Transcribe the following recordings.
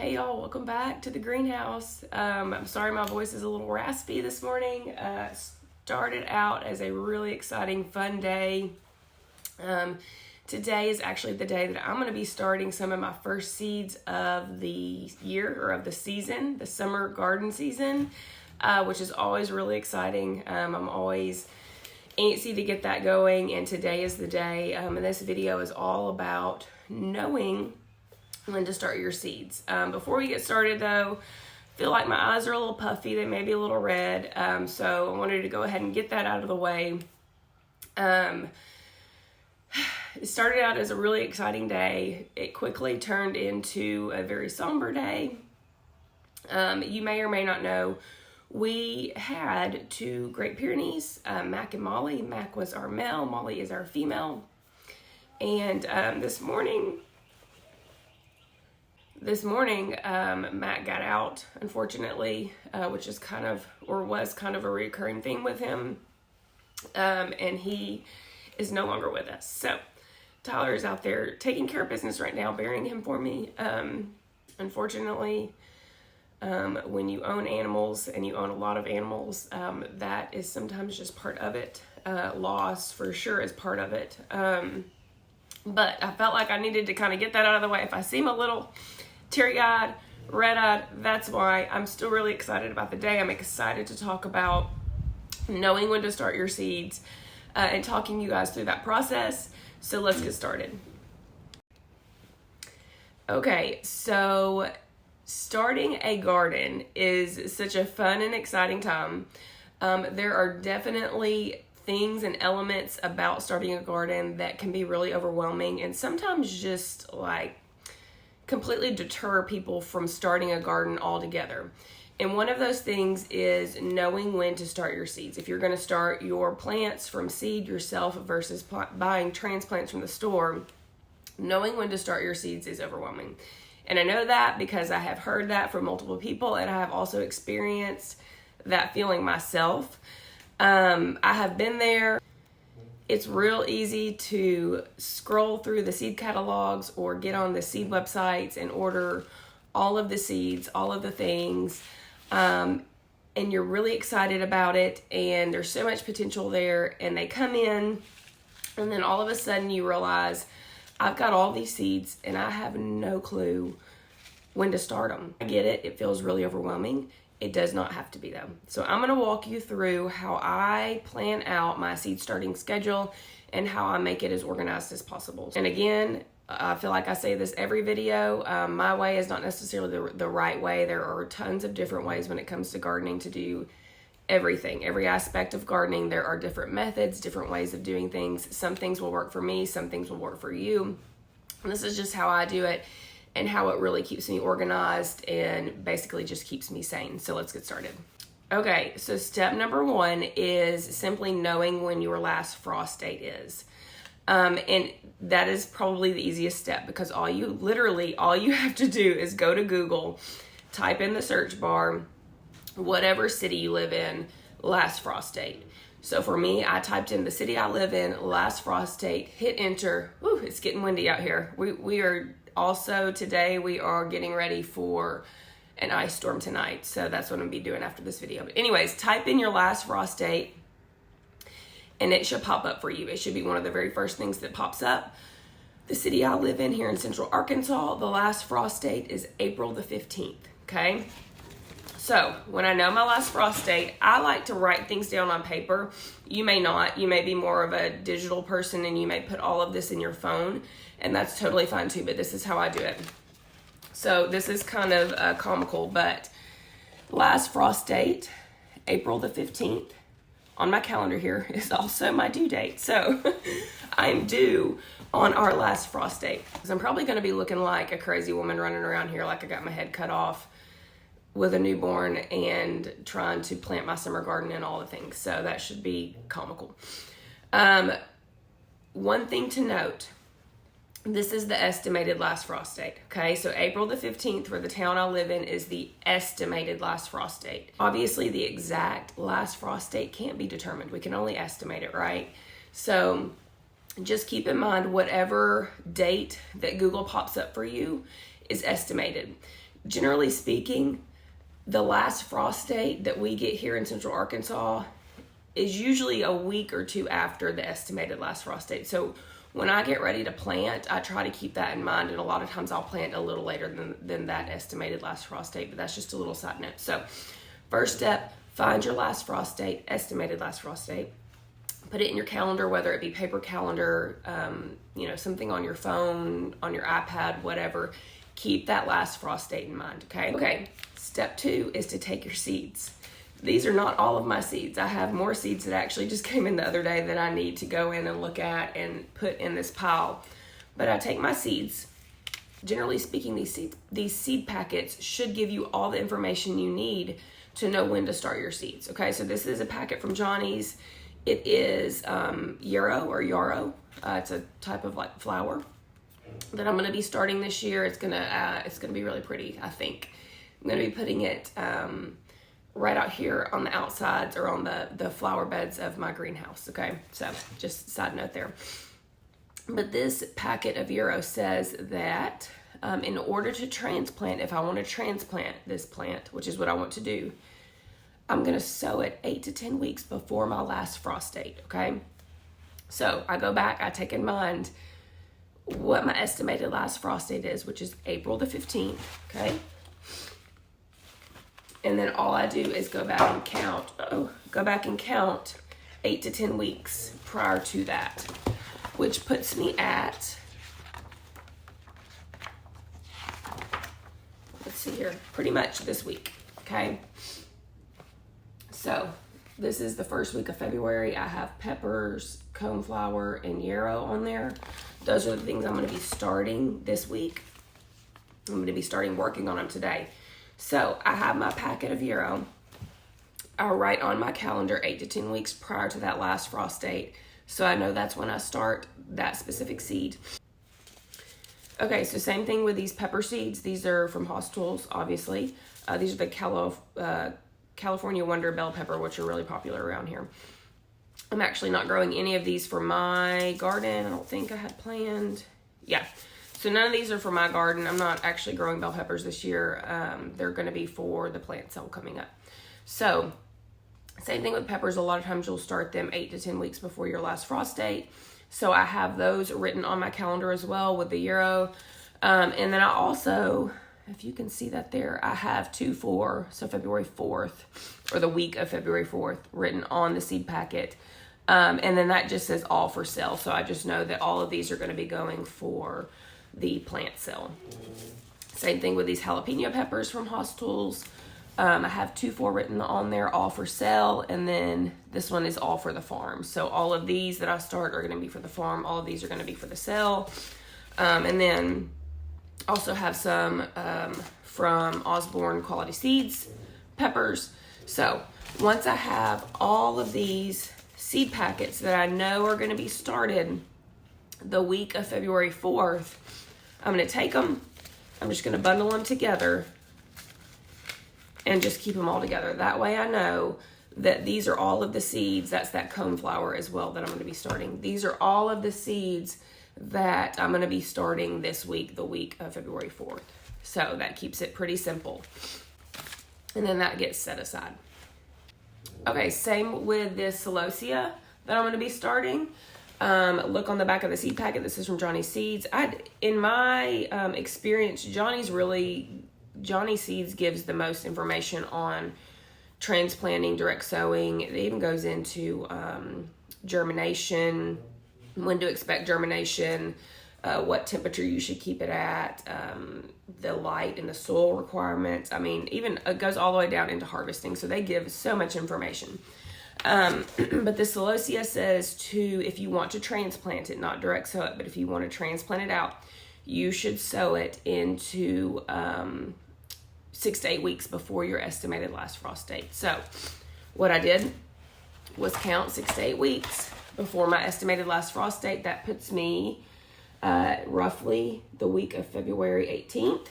Hey y'all, welcome back to the greenhouse. I'm sorry my voice is a little raspy this morning. Started out as a really exciting, fun day. Today is actually the day that I'm going to be starting some of my first seeds of the year, or of the season, the summer garden season, which is always really exciting. I'm always antsy to get that going, and today is the day. And this video is all about knowing when to start your seeds. Before we get started though, I feel like my eyes are a little puffy, they may be a little red, so I wanted to go ahead and get that out of the way. It started out as a really exciting day. It quickly turned into a very somber day. You may or may not know, we had two Great Pyrenees, Mac and Molly. Mac was our male, Molly is our female. And this morning, Matt got out, unfortunately, which is was kind of a recurring theme with him, and he is no longer with us. So Tyler is out there taking care of business right now, burying him for me. Unfortunately, when you own animals, and you own a lot of animals, that is sometimes just part of it. Loss for sure is part of it. But I felt like I needed to kind of get that out of the way. If I seem a little teary-eyed, red-eyed, that's why. I'm still really excited about the day. I'm excited to talk about knowing when to start your seeds and talking you guys through that process. So let's get started. Okay, so starting a garden is such a fun and exciting time. There are definitely things and elements about starting a garden that can be really overwhelming and sometimes just like completely deter people from starting a garden altogether. And one of those things is knowing when to start your seeds. If you're going to start your plants from seed yourself versus buying transplants from the store, knowing when to start your seeds is overwhelming. And I know that because I have heard that from multiple people, and I have also experienced that feeling myself. I have been there. It's real easy to scroll through the seed catalogs or get on the seed websites and order all of the seeds, all of the things, and you're really excited about it, and there's so much potential there, and they come in, and then all of a sudden you realize, I've got all these seeds, and I have no clue when to start them. I get it. It feels really overwhelming. It does not have to be though. So I'm going to walk you through how I plan out my seed starting schedule and how I make it as organized as possible. And again, I feel like I say this every video, my way is not necessarily the right way. There are tons of different ways when it comes to gardening to do everything. Every aspect of gardening, there are different methods, different ways of doing things. Some things will work for me, some things will work for you. And this is just how I do it, and how it really keeps me organized and basically just keeps me sane. So let's get started. Okay, so step number one is simply knowing when your last frost date is. And that is probably the easiest step, because all you have to do is go to Google, type in the search bar, whatever city you live in, last frost date. So for me, I typed in the city I live in, last frost date, hit enter. Woo, it's getting windy out here. We are also, today we are getting ready for an ice storm tonight. So that's what I'm going to be doing after this video. But anyways, type in your last frost date and it should pop up for you. It should be one of the very first things that pops up. The city I live in here in Central Arkansas, the last frost date is April the 15th. Okay. So when I know my last frost date, I like to write things down on paper. You may not. You may be more of a digital person and you may put all of this in your phone, and that's totally fine too, but this is how I do it. So this is kind of comical, but last frost date, April the 15th, on my calendar here is also my due date. So I'm due on our last frost date. So I'm probably going to be looking like a crazy woman running around here like I got my head cut off with a newborn and trying to plant my summer garden and all the things. So that should be comical. One thing to note, this is the estimated last frost date. Okay, so April the 15th for the town I live in is the estimated last frost date. Obviously the exact last frost date can't be determined. We can only estimate it, right? So just keep in mind whatever date that Google pops up for you is estimated. Generally speaking, the last frost date that we get here in Central Arkansas is usually a week or two after the estimated last frost date. So when I get ready to plant, I try to keep that in mind, and a lot of times I'll plant a little later than that estimated last frost date, but that's just a little side note. So first step, find your last frost date, estimated last frost date. Put it in your calendar, whether it be paper calendar, something on your phone, on your iPad, whatever. Keep that last frost date in mind, okay? Okay, step 2 is to take your seeds. These are not all of my seeds. I have more seeds that actually just came in the other day that I need to go in and look at and put in this pile. But I take my seeds. Generally speaking, these seed packets should give you all the information you need to know when to start your seeds. Okay, so this is a packet from Johnny's. It is yarrow. It's a type of like flower that I'm going to be starting this year. It's gonna be really pretty, I think. I'm going to be putting it right out here on the outsides or on the flower beds of my greenhouse. Okay, so just side note there. But this packet of yarrow says that in order to transplant, if I want to transplant this plant, which is what I want to do, I'm going to sow it 8 to 10 weeks before my last frost date, okay? So I go back, I take in mind what my estimated last frost date is, which is April the 15th, okay? And then all I do is go back and count 8 to 10 weeks prior to that, which puts me at, let's see here, pretty much this week, okay? So this is the first week of February. I have peppers, coneflower, and yarrow on there. Those are the things I'm going to be starting this week. I'm going to be starting working on them today. So I have my packet of yarrow. I'll write on my calendar 8 to 10 weeks prior to that last frost date, so I know that's when I start that specific seed. Okay, so same thing with these pepper seeds. These are from Hoss Tools, obviously. These are the California Wonder bell pepper, which are really popular around here. I'm actually not growing any of these for my garden. I don't think I had planned. Yeah, so none of these are for my garden. I'm not actually growing bell peppers this year. They're going to be for the plant sale coming up. So same thing with peppers. A lot of times you'll start them 8 to 10 weeks before your last frost date. So I have those written on my calendar as well with the yarrow. And then I also, if you can see that there, I have 2/4, so February 4th, or the week of February 4th, written on the seed packet. And then that just says all for sale. So I just know that all of these are going to be going for the plant sale. Same thing with these jalapeno peppers from Hoss Tools. I have 2/4 written on there, all for sale, and then this one is all for the farm. So all of these that I start are going to be for the farm. All of these are going to be for the sale. And then also have some from Osborne Quality Seeds peppers. So once I have all of these seed packets that I know are going to be started the week of February 4th, I'm going to take them. I'm just going to bundle them together and just keep them all together. That way I know that these are all of the seeds. That's that coneflower as well that I'm going to be starting. These are all of the seeds that I'm going to be starting this week, the week of February 4th. So that keeps it pretty simple. And then that gets set aside. Okay, same with this celosia that I'm going to be starting. Look on the back of the seed packet. This is from Johnny Seeds. In my experience, Johnny Seeds gives the most information on transplanting, direct sowing. It even goes into germination, when to expect germination, what temperature you should keep it at, the light and the soil requirements. I mean, even it goes all the way down into harvesting. So they give so much information. But the celosia says if you want to transplant it, not direct sow it, but if you want to transplant it out, you should sow it into 6 to 8 weeks before your estimated last frost date. So what I did was count 6 to 8 weeks before my estimated last frost date. That puts me roughly the week of February 18th.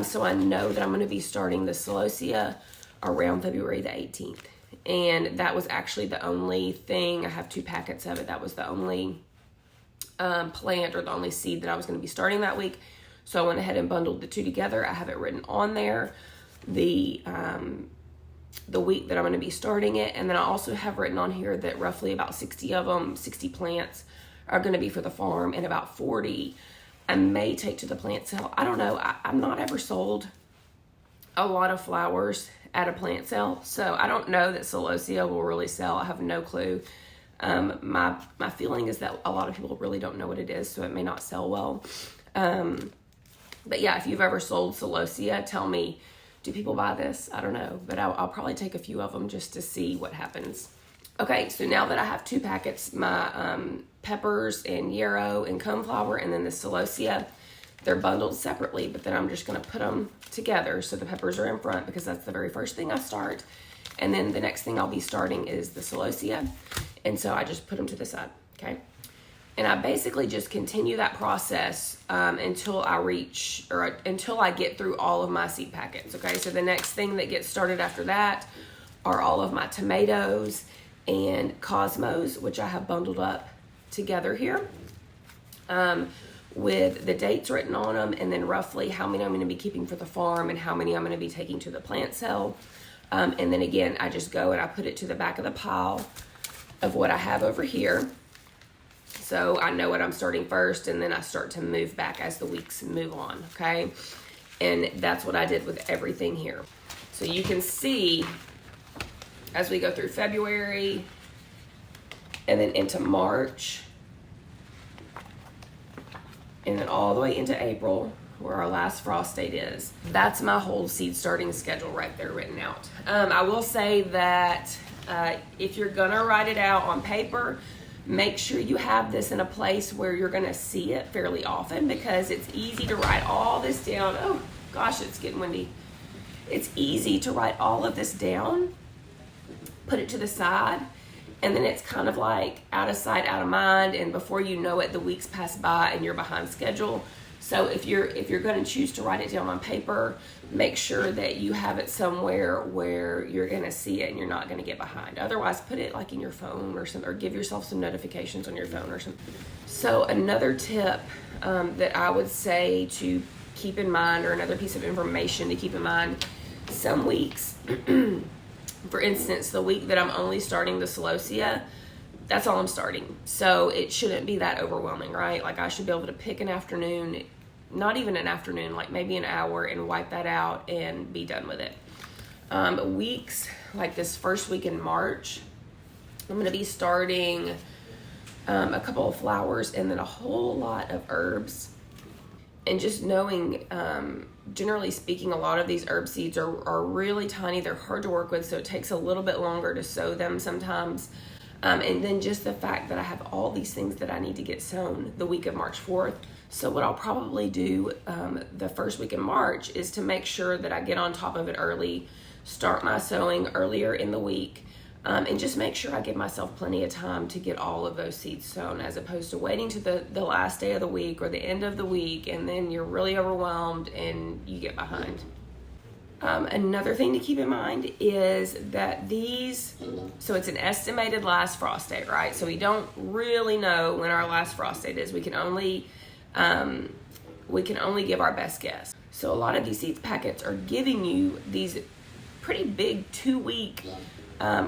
So I know that I'm going to be starting the celosia around February the 18th. And that was actually the only thing. I have 2 packets of it. That was the only plant or the only seed that I was going to be starting that week. So I went ahead and bundled the two together. I have it written on there, the week that I'm going to be starting it. And then I also have written on here that roughly about 60 of them, 60 plants are going to be for the farm, and about 40 I may take to the plant sale. I don't know. I'm not ever sold a lot of flowers at a plant sale, so I don't know that celosia will really sell. I have no clue. My feeling is that a lot of people really don't know what it is, so it may not sell well. But yeah, if you've ever sold celosia, tell me, do people buy this? I don't know, but I'll probably take a few of them just to see what happens. Okay, so now that I have 2 packets, my peppers and yarrow and coneflower, and then the celosia, they're bundled separately, but then I'm just going to put them together. So the peppers are in front because that's the very first thing I start. And then the next thing I'll be starting is the celosia. And so I just put them to the side, okay? And I basically just continue that process until I get through all of my seed packets, okay? So the next thing that gets started after that are all of my tomatoes and cosmos, which I have bundled up together here with the dates written on them, and then roughly how many I'm going to be keeping for the farm and how many I'm going to be taking to the plant sale. And then again, I just go and I put it to the back of the pile of what I have over here. So I know what I'm starting first, and then I start to move back as the weeks move on, okay? And that's what I did with everything here. So you can see as we go through February and then into March and then all the way into April, where our last frost date is. That's my whole seed starting schedule right there written out. I will say that if you're gonna write it out on paper, make sure you have this in a place where you're gonna see it fairly often, because it's easy to write all this down. Oh gosh, it's getting windy. It's easy to write all of this down, put it to the side, and then it's kind of like out of sight, out of mind, and before you know it, the weeks pass by and you're behind schedule. So if you're going to choose to write it down on paper, make sure that you have it somewhere where you're going to see it and you're not going to get behind. Otherwise, put it like in your phone or something, or give yourself some notifications on your phone or something. So another tip that I would say to keep in mind, or another piece of information to keep in mind, some weeks, for instance, the week that I'm only starting the celosia, that's all I'm starting. So it shouldn't be that overwhelming, right? Like I should be able to pick an afternoon, not even an afternoon, like maybe an hour, and wipe that out and be done with it. Weeks like this first week in March, I'm going to be starting a couple of flowers and then a whole lot of herbs. And just knowing, generally speaking, a lot of these herb seeds are really tiny. They're hard to work with, so it takes a little bit longer to sow them sometimes. And then just the fact that I have all these things that I need to get sown the week of March 4th. So what I'll probably do the first week in March is to make sure that I get on top of it early, start my sowing earlier in the week, and just make sure I give myself plenty of time to get all of those seeds sown, as opposed to waiting to the last day of the week or the end of the week, and then you're really overwhelmed and you get behind. Another thing to keep in mind is that so it's an estimated last frost date, right? So we don't really know when our last frost date is. We can only give our best guess. So a lot of these seed packets are giving you these pretty big 2-week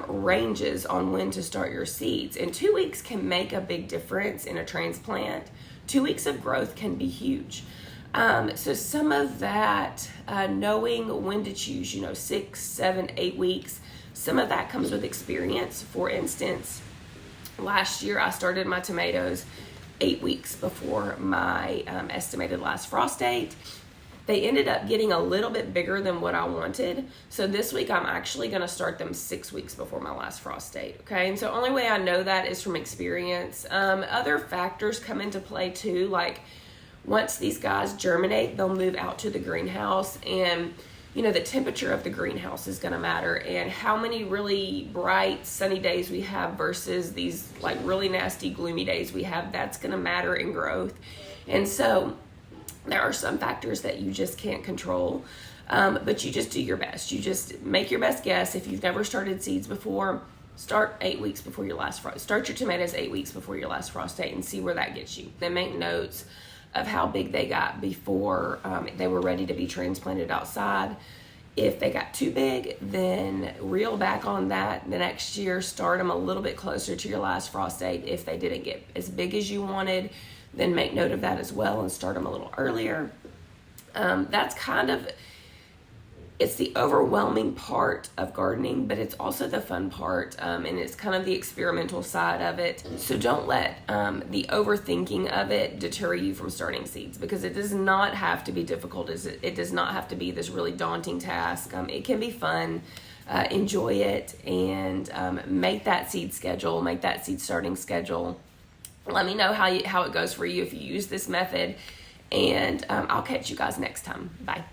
ranges on when to start your seeds. And 2 weeks can make a big difference in a transplant. 2 weeks of growth can be huge. So some of that, knowing when to choose, 6, 7, 8 weeks, some of that comes with experience. For instance, last year I started my tomatoes 8 weeks before my estimated last frost date. They ended up getting a little bit bigger than what I wanted. So this week I'm actually going to start them 6 weeks before my last frost date. Okay. And so only way I know that is from experience. Other factors come into play too. Like once these guys germinate, they'll move out to the greenhouse, and the temperature of the greenhouse is going to matter, and how many really bright sunny days we have versus these like really nasty gloomy days we have, that's going to matter in growth. And so there are some factors that you just can't control, but you just do your best. You just make your best guess. If you've never started seeds before, start 8 weeks before your last frost. Start your tomatoes 8 weeks before your last frost date and see where that gets you. Then make notes of how big they got before they were ready to be transplanted outside. If they got too big, then reel back on that the next year. Start them a little bit closer to your last frost date. If they didn't get as big as you wanted, then make note of that as well and start them a little earlier. That's kind of, it's the overwhelming part of gardening, but it's also the fun part, and it's kind of the experimental side of it. So don't let the overthinking of it deter you from starting seeds, because it does not have to be difficult. It does not have to be this really daunting task. It can be fun. Enjoy it, and make that seed schedule, make that seed starting schedule. Let me know how it goes for you if you use this method, and I'll catch you guys next time. Bye.